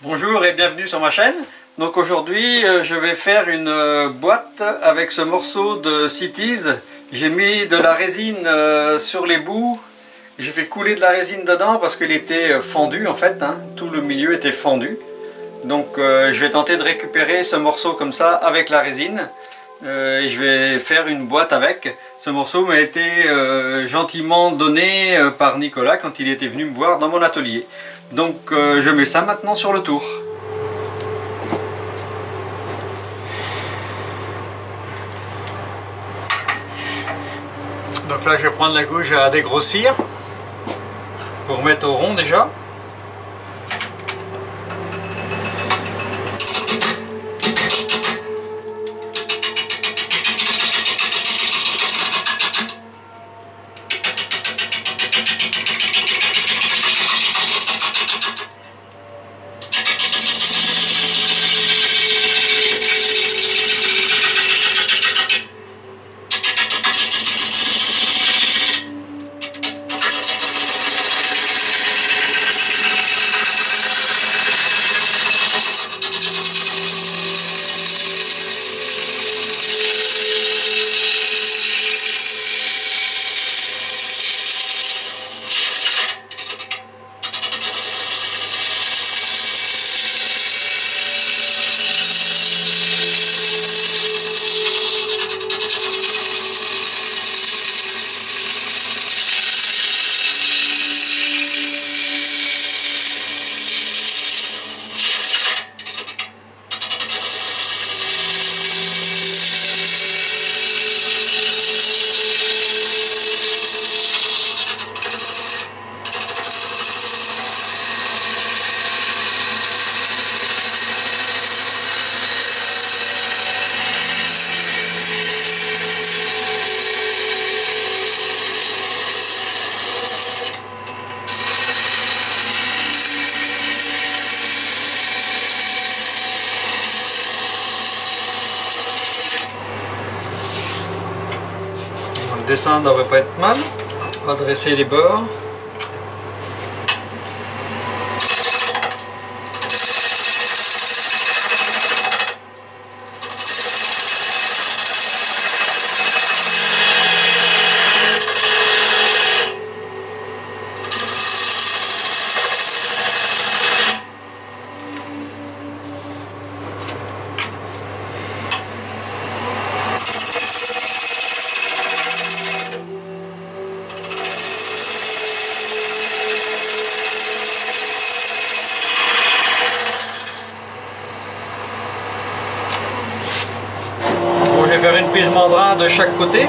Bonjour et bienvenue sur ma chaîne. Donc aujourd'hui je vais faire une boîte avec ce morceau de Cities. J'ai mis de la résine sur les bouts. J'ai fait couler de la résine dedans parce qu'il était fendu en fait, hein. Tout le milieu était fendu. Donc je vais tenter de récupérer ce morceau comme ça avec la résine. Et je vais faire une boîte avec. Ce morceau m'a été gentiment donné par Nicolas quand il était venu me voir dans mon atelier. Donc je mets ça maintenant sur le tour. Donc là je vais prendre la gouge à dégrossir pour mettre au rond déjà. Le dessin ne devrait pas être mal. On va dresser les bords. Je vais faire une prise mandrin de chaque côté.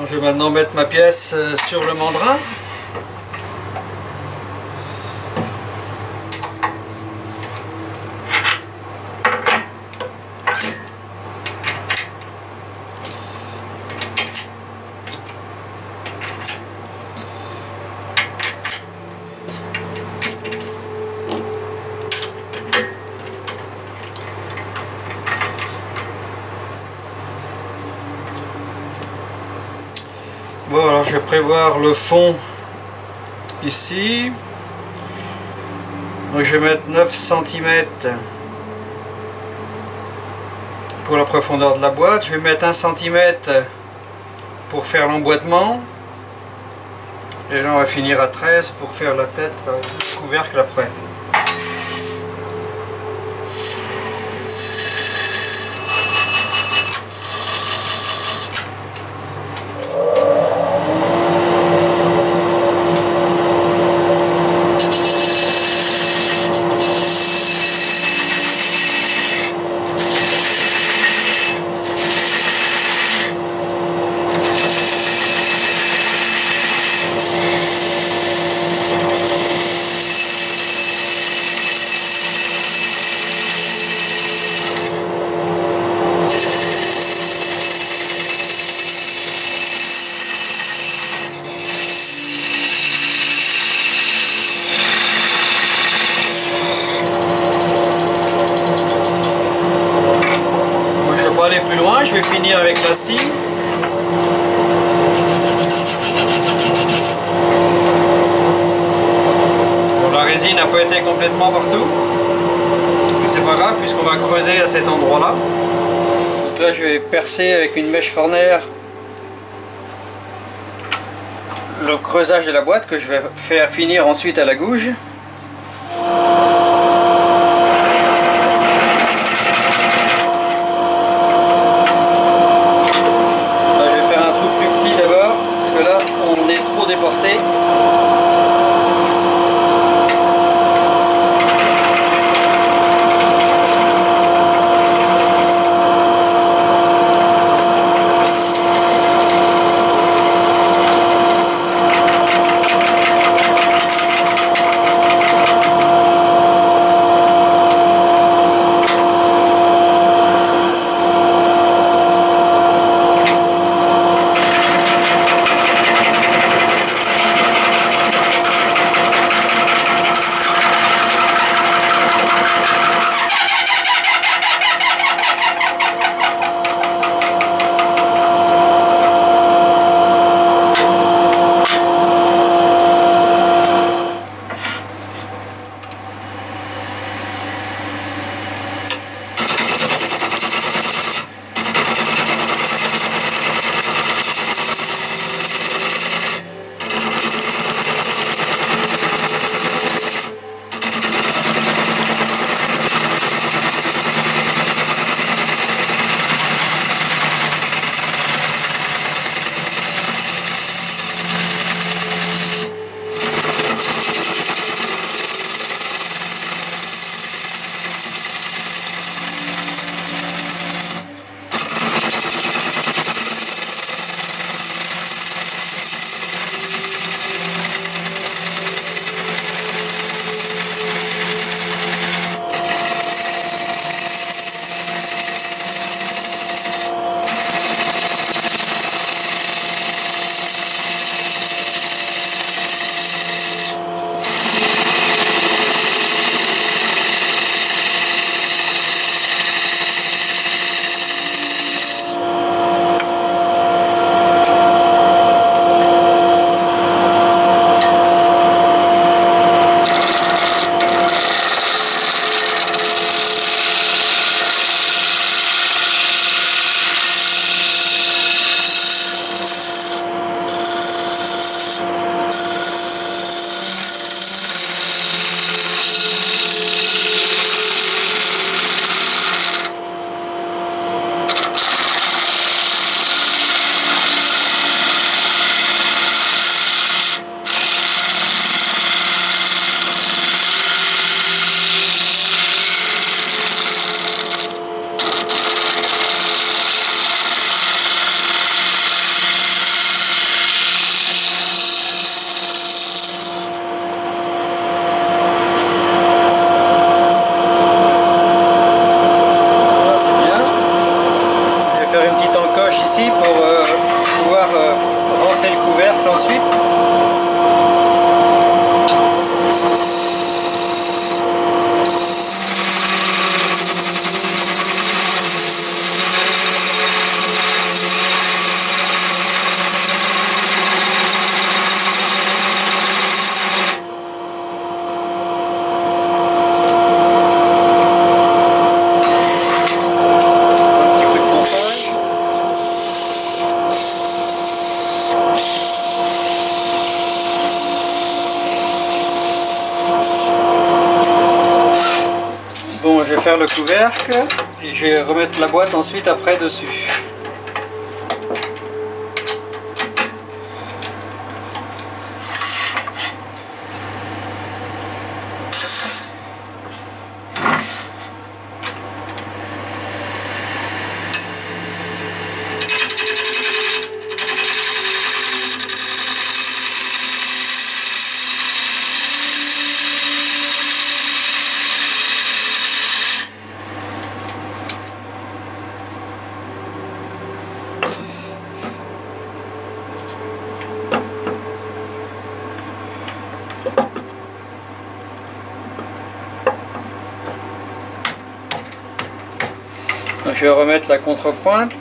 Je vais maintenant mettre ma pièce sur le mandrin. Bon, alors je vais prévoir le fond ici. Donc je vais mettre 9 cm pour la profondeur de la boîte. Je vais mettre 1 cm pour faire l'emboîtement. Et là on va finir à 13 pour faire la tête, le couvercle après. finir avec la scie. Bon, la résine n'a pas été complètement partout, mais c'est pas grave puisqu'on va creuser à cet endroit-là. Donc là, je vais percer avec une mèche Forner le creusage de la boîte que je vais faire finir ensuite à la gouge. Là, je vais faire un trou plus petit d'abord parce que là on est trop déporté. Ici pour pouvoir rentrer le couvercle ensuite. Bon, je vais faire le couvercle et je vais remettre la boîte ensuite après dessus. Donc je vais remettre la contrepointe.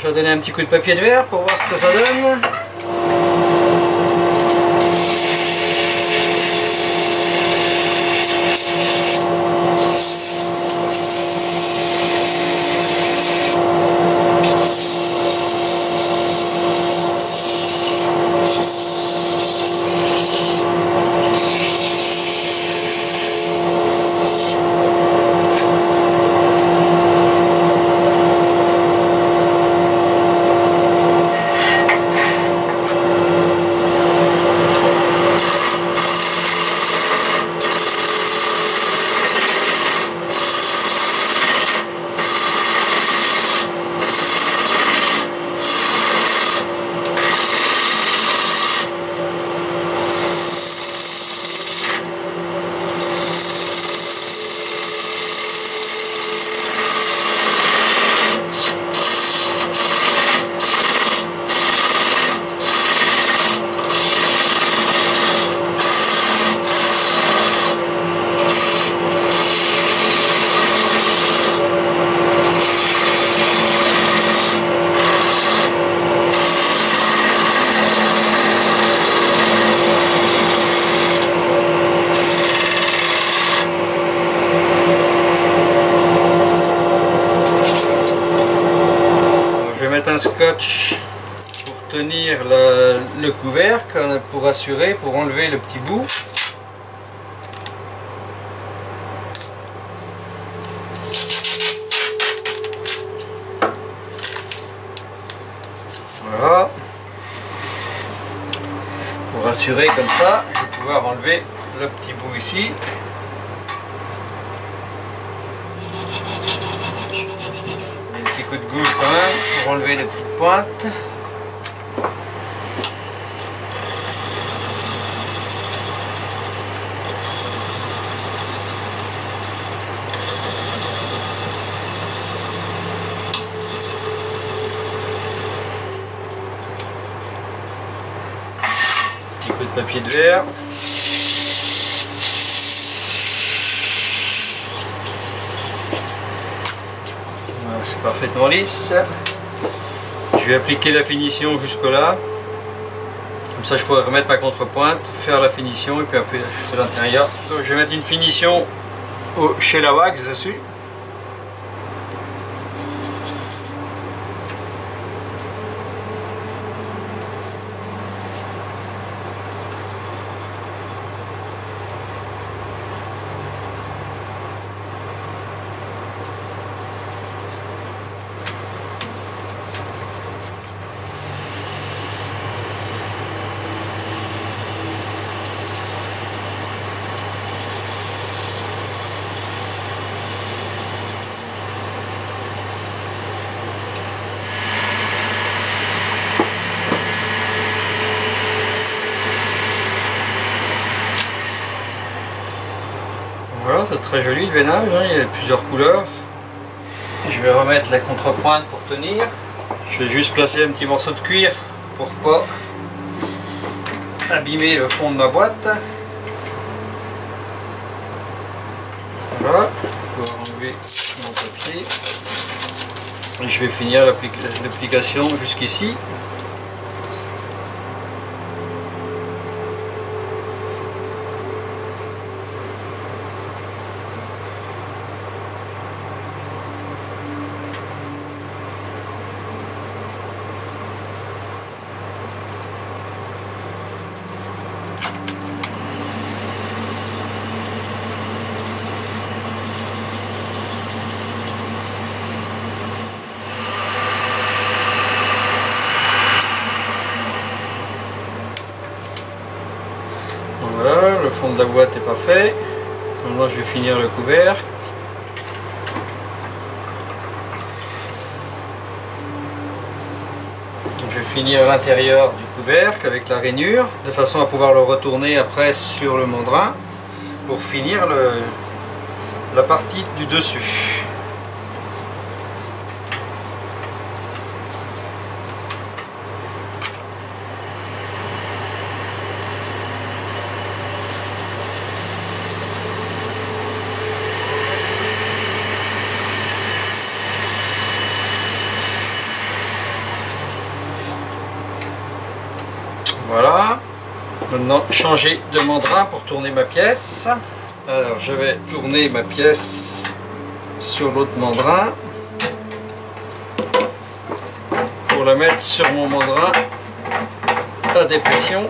je vais donner un petit coup de papier de verre pour voir ce que ça donne. Un scotch pour tenir le couvercle, pour assurer, pour enlever le petit bout. Voilà. Pour assurer comme ça, je vais pouvoir enlever le petit bout ici. De gauche quand même pour enlever les petites pointes. Petit peu de papier de verre. C'est parfaitement lisse. Je vais appliquer la finition jusque là. Comme ça je pourrais remettre ma contrepointe, faire la finition et puis après je fais l'intérieur. Je vais mettre une finition chez la wax dessus. Voilà, c'est très joli le veinage, hein, il y a plusieurs couleurs. Je vais remettre la contrepointe pour tenir. Je vais juste placer un petit morceau de cuir pour pas abîmer le fond de ma boîte. Voilà, je vais enlever mon papier. Et je vais finir l'application jusqu'ici. Voilà, le fond de la boîte est parfait. Maintenant je vais finir le couvercle. Je vais finir l'intérieur du couvercle avec la rainure, de façon à pouvoir le retourner après sur le mandrin pour finir la partie du dessus. maintenant changer de mandrin pour tourner ma pièce. Alors je vais tourner ma pièce sur l'autre mandrin pour la mettre sur mon mandrin à dépression.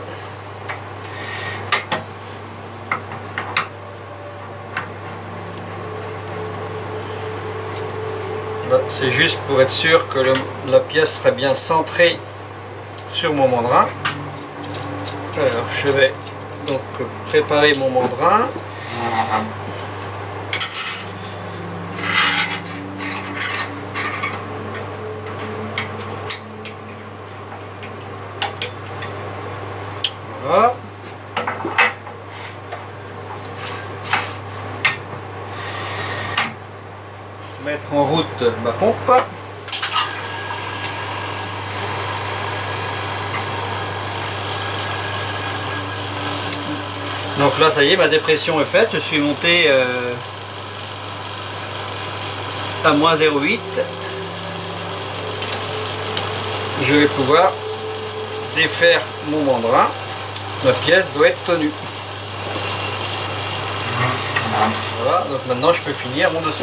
C'est juste pour être sûr que la pièce sera bien centrée sur mon mandrin. Alors je vais donc préparer mon mandrin. Voilà. Mettre en route ma pompe. Donc là ça y est, ma dépression est faite, je suis monté à moins 0,8. Je vais pouvoir défaire mon mandrin. Ma pièce doit être tenue. Voilà, donc maintenant je peux finir mon dessous.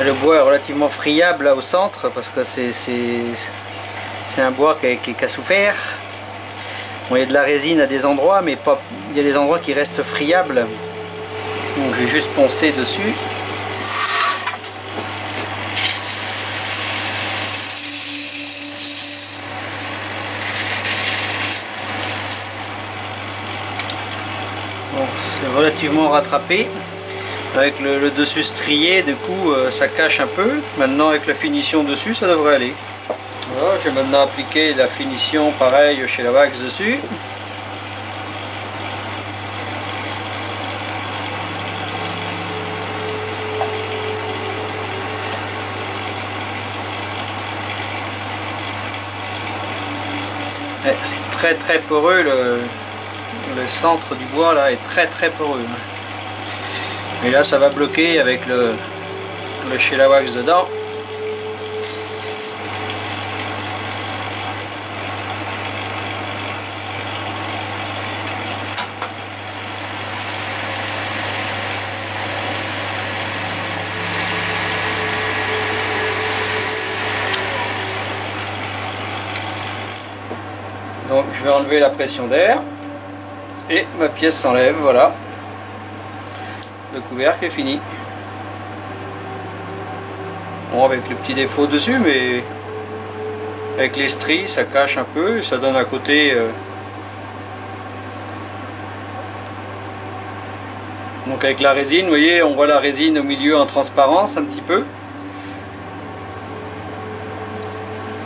Le bois est relativement friable là au centre parce que c'est un bois qui a souffert. Bon, il y a de la résine à des endroits, mais pas, il y a des endroits qui restent friables. Donc je vais juste poncer dessus. Bon, c'est relativement rattrapé. Avec le dessus strié, du coup ça cache un peu. Maintenant avec la finition dessus, ça devrait aller. Voilà, je vais maintenant appliquer la finition pareil chez la wax dessus. C'est très poreux, le centre du bois là est très poreux. Et là ça va bloquer avec le Sheila Wax dedans. Donc je vais enlever la pression d'air et ma pièce s'enlève, voilà. Le couvercle est fini. Bon, avec le petit défaut dessus, mais avec les stries ça cache un peu, ça donne un côté donc avec la résine, vous voyez, on voit la résine au milieu en transparence un petit peu.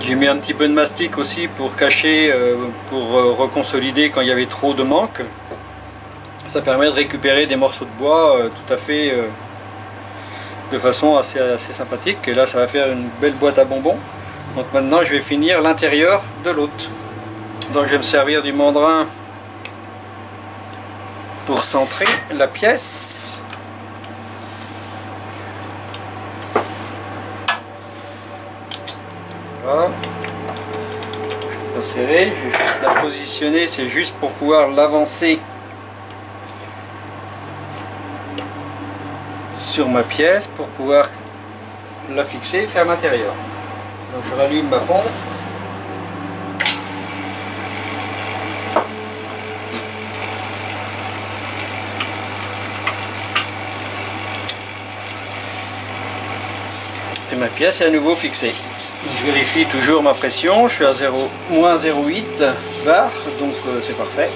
J'ai mis un petit peu de mastic aussi pour cacher, pour reconsolider quand il y avait trop de manque. Ça permet de récupérer des morceaux de bois tout à fait de façon assez sympathique. Et là ça va faire une belle boîte à bonbons. Donc maintenant je vais finir l'intérieur de l'autre. Donc je vais me servir du mandrin pour centrer la pièce. Voilà. Je vais pas serrer, je vais juste la positionner, c'est juste pour pouvoir l'avancer sur ma pièce pour pouvoir la fixer et faire l'intérieur. Donc je rallume ma pompe. Et ma pièce est à nouveau fixée. Je vérifie toujours ma pression, je suis à moins 0,8 bar, donc c'est parfait.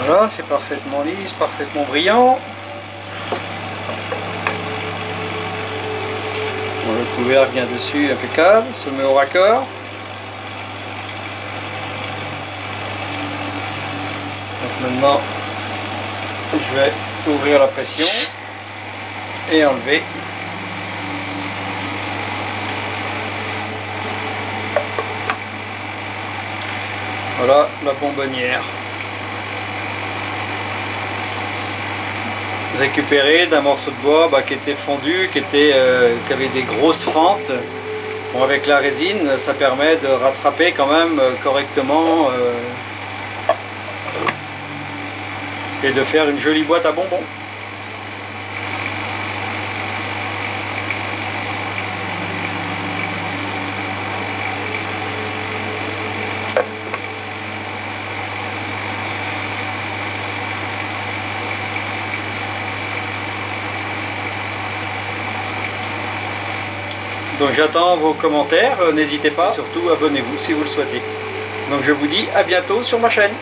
Voilà, c'est parfaitement lisse, parfaitement brillant. Bon, le couvercle vient dessus, impeccable, se met au raccord. Donc maintenant, je vais ouvrir la pression et enlever. Voilà la bonbonnière. Récupéré d'un morceau de bois qui était fondu, qui avait des grosses fentes. Bon, avec la résine, ça permet de rattraper quand même correctement et de faire une jolie boîte à bonbons. Donc j'attends vos commentaires, n'hésitez pas, et surtout abonnez-vous si vous le souhaitez. Donc je vous dis à bientôt sur ma chaîne.